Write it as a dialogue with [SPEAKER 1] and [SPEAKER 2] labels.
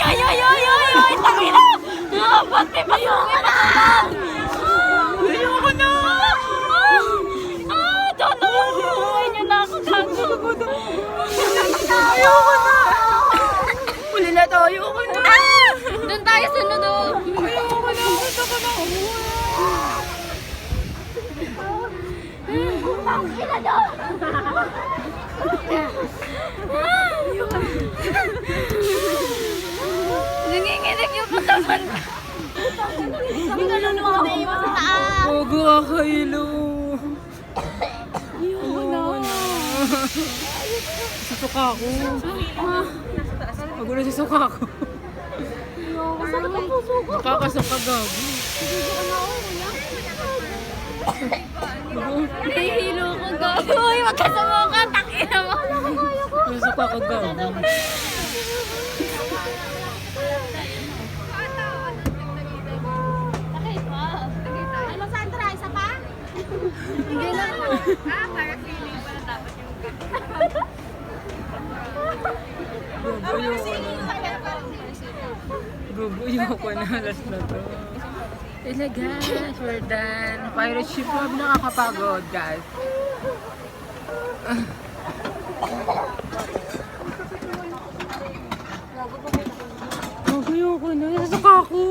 [SPEAKER 1] ay, ay, ay, ay, ay, tangina! Pati pa yung ipasalan! Ayoko na! Tulungan nyo na ako, gago! Ayoko na! Huli na to, ayoko na! Doon tayo sa nudo! Ayoko na, gusto ko na umuwi! Ang ina nyo! Nanginginig yung katawan ko. Hindi ka lang naman naiwan sa taas. Huwag ako ilo. Ayoko na. Susuka ako. Magulo susuka ako. Masakit ang puso ko. Nakakasuka gabi. Nahihilo ko gabi. Uy, magkasama ka. Takina mo. Susuka ko gabi. Hindi na ako. Para feeling pala dapat yung guguyo ko na alas na to. Ila guys, we're done. Pirate ship lab nakakapagod guys. Guguyo ko na. Nasasaka ako.